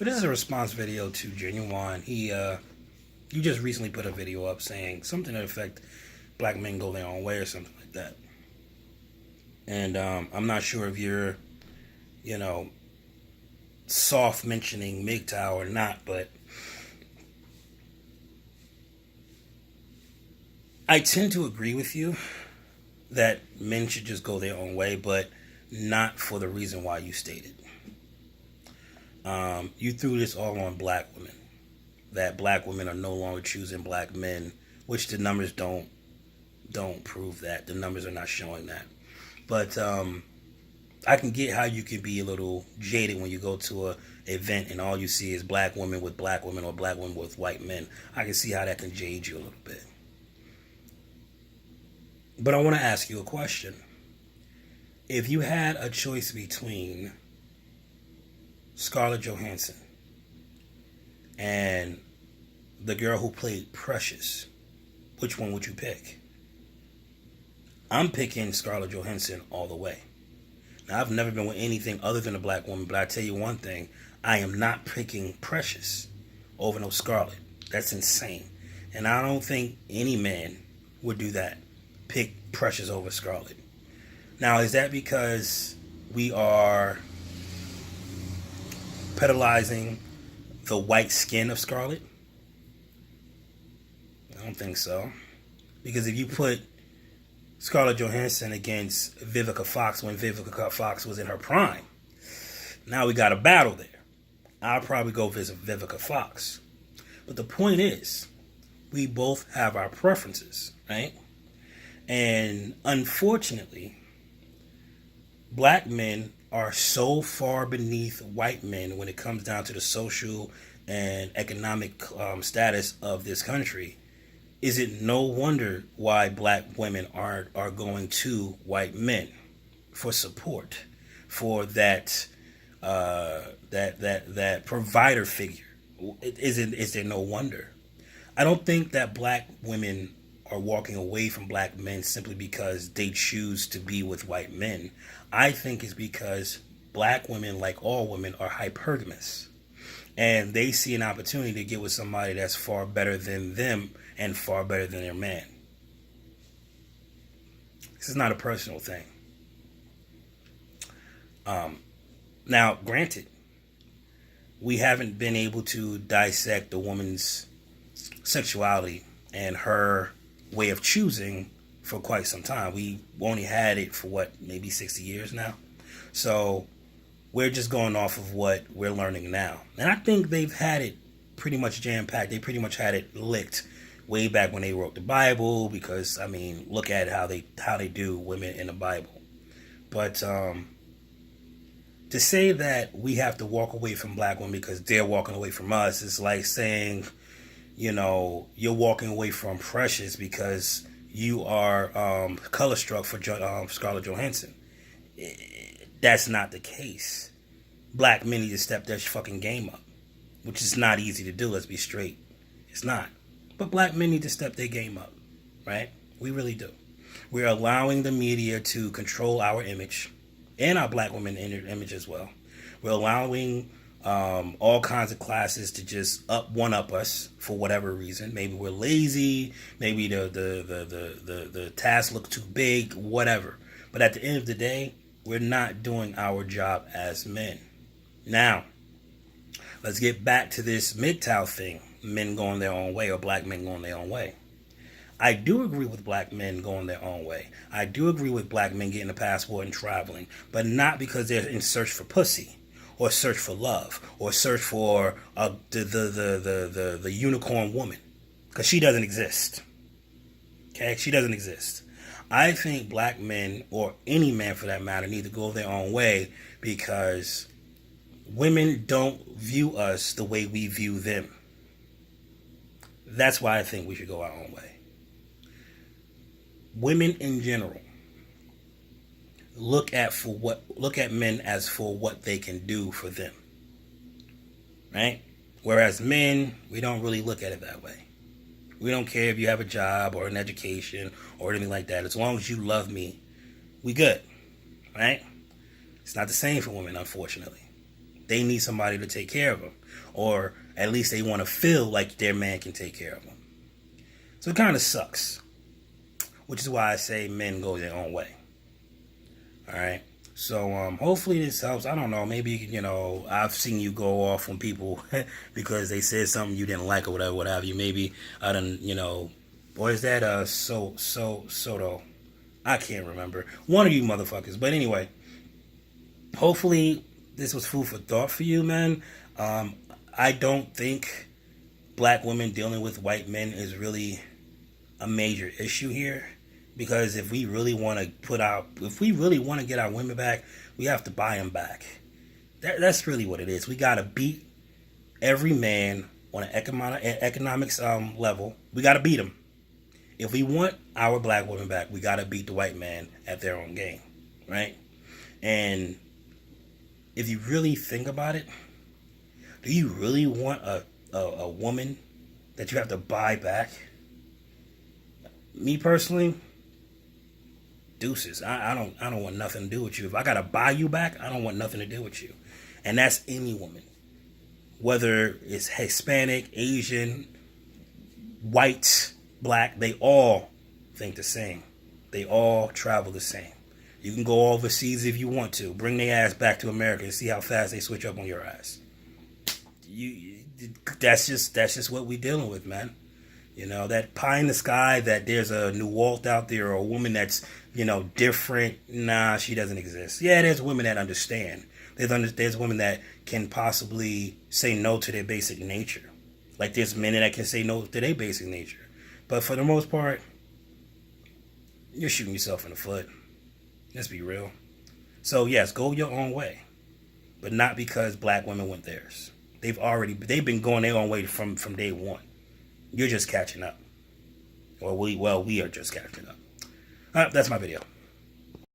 So this is a response video to Gynuwyne. You just recently put a video up saying something to the effect black men go their own way or something like that. And I'm not sure if you're, soft mentioning MGTOW or not, but I tend to agree with you that men should just go their own way, but not for the reason why you stated. You threw this all on black women, that black women are no longer choosing black men, which the numbers don't prove that. The numbers are not showing that. But I can get how you can be a little jaded when you go to a event and all you see is black women with black women or black women with white men. I can see how that can jade you a little bit. But I want to ask you a question. If you had a choice between Scarlett Johansson and the girl who played Precious, which one would you pick? I'm picking Scarlett Johansson all the way. Now, I've never been with anything other than a black woman, but I tell you one thing, I am not picking Precious over no Scarlett. That's insane. And I don't think any man would do that. Pick Precious over Scarlett. Now, is that because we are pedalizing the white skin of Scarlett? I don't think so. Because if you put Scarlett Johansson against Vivica Fox when Vivica Fox was in her prime, now we got a battle there. I'll probably go visit Vivica Fox. But the point is, we both have our preferences, right? And unfortunately, black men are so far beneath white men when it comes down to the social and economic status of this country. Is it no wonder why black women are going to white men for support, for that that provider figure? Is there no wonder? I don't think that black women are walking away from black men simply because they choose to be with white men. I think it's because black women, like all women, are hypergamous. And they see an opportunity to get with somebody that's far better than them and far better than their man. This is not a personal thing. Now, granted, we haven't been able to dissect the woman's sexuality and her way of choosing for quite some time. We only had it for maybe 60 years now. So we're just going off of what we're learning now. And I think they've had it pretty much jam-packed. They pretty much had it licked way back when they wrote the Bible, because, I mean, look at how they do women in the Bible. But to say that we have to walk away from black women because they're walking away from us is like saying, you're walking away from Precious because you are color struck for Scarlett Johansson. That's not the case. Black men need to step their fucking game up, which is not easy to do. Let's be straight. It's not. But black men need to step their game up, right? We really do. We're allowing the media to control our image and our black women image as well. We're allowing all kinds of classes to just one up us for whatever reason. Maybe we're lazy. Maybe the tasks look too big. Whatever. But at the end of the day, we're not doing our job as men. Now, let's get back to this MGTOW thing. Men going their own way, or black men going their own way. I do agree with black men going their own way. I do agree with black men getting a passport and traveling, but not because they're in search for pussy, or search for love, or search for the unicorn woman, because she doesn't exist. Okay, she doesn't exist. I think black men, or any man for that matter, need to go their own way because women don't view us the way we view them. That's why I think we should go our own way. Women in general look at men as for what they can do for them, right? Whereas men, we don't really look at it that way. We don't care if you have a job or an education or anything like that. As long as you love me, we good, right? It's not the same for women, unfortunately. they need somebody to take care of them, or at least they want to feel like their man can take care of them. So it kind of sucks, which is why I say men go their own way. All right. So hopefully this helps. I don't know. Maybe, you know, I've seen you go off on people because they said something you didn't like or whatever, what have you. Maybe I don't, you know, or is that Soto? I can't remember. One of you motherfuckers. But anyway, hopefully this was food for thought for you, man. I don't think black women dealing with white men is really a major issue here, because if we really want to get our women back, we have to buy them back. That's really what it is. We got to beat every man on an economics level. We got to beat them. If we want our black women back, we got to beat the white man at their own game, right? And if you really think about it, do you really want a woman that you have to buy back? Me personally, deuces. I don't want nothing to do with you. If I gotta buy you back, I don't want nothing to do with you. And that's any woman, whether it's Hispanic, Asian, white, black. They all think the same. They all travel the same. You can go overseas if you want to. Bring their ass back to America and see how fast they switch up on your ass. That's just what we dealing with, man. You know, that pie in the sky that there's a new Walt out there or a woman that's, you know, different. Nah, she doesn't exist. Yeah, there's women that understand. There's women that can possibly say no to their basic nature. Like there's men that can say no to their basic nature. But for the most part, you're shooting yourself in the foot. Let's be real. So yes, go your own way. But not because black women went theirs. They've been going their own way from day one. You're just catching up. Or we are just catching up. That's my video.